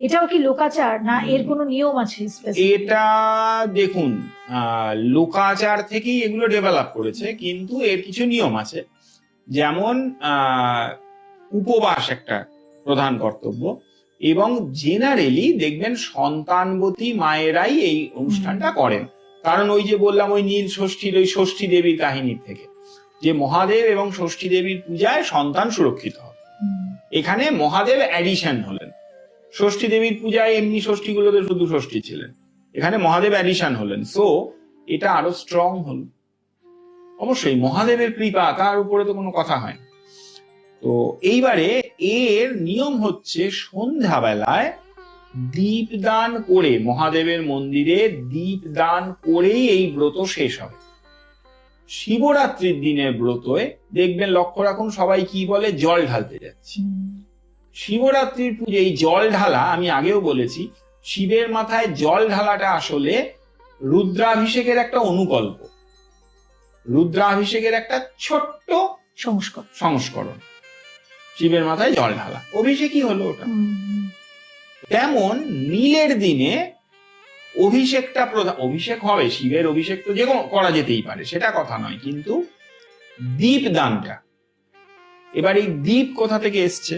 এটাও কি লোকাচার, না এর কোনো নিয়ম আছে specific? এটা দেখুন, লোকাচার থেকেই এগুলো ডেভেলপ করেছে, কিন্তু এর কিছু নিয়ম আছে। যেমন উপবাস একটা প্রধান কর্তব্য, এবং জেনারেলি দেখবেন সন্তানবতী মায়েরাই এই অনুষ্ঠানটা করেন। কারণ ওই যে বললাম, ওই নীল ষষ্ঠীর, ওই ষষ্ঠী দেবীর কাহিনীর থেকে, যে মহাদেব এবং ষষ্ঠী দেবীর পূজায় সন্তান সুরক্ষিত হবে। এখানে মহাদেব অ্যাডিশন হলেন, ষষ্ঠী দেবীর পূজায় এমনি ষষ্ঠীগুলোতে শুধু ষষ্ঠী ছিলেন, এখানে মহাদেব অ্যাডিশন হলেন, সো এটা আরো স্ট্রং হল। অবশ্যই মহাদেবের কৃপা, তার উপরে তো কোনো কথা হয় না। তো এইবারে এর নিয়ম হচ্ছে সন্ধ্যাবেলায় দীপদান করে, মহাদেবের মন্দিরে দীপদান করেই এই ব্রত শেষ হবে। শিবরাত্রির দিনের ব্রতয় দেখবেন, লক্ষ্য রাখুন সবাই কি বলে, জল ঢালতে যাচ্ছি। শিবরাত্রির পুজো, এই জল ঢালা, আমি আগেও বলেছি, শিবের মাথায় জল ঢালাটা আসলে রুদ্রাভিষেকের একটা অনুকল্প, রুদ্রাভিষেকের একটা ছোট্ট সংস্করণ। শিবের মাথায় জল ঢালা, অভিষেকই হলো ওটা। তেমন নীলের দিনে অভিষেকটা অভিষেক হবে, শিবের অভিষেক তো যে করা যেতেই পারে, সেটা কথা নয়, কিন্তু দীপদানটা, এবার এই দীপ কোথা থেকে এসছে?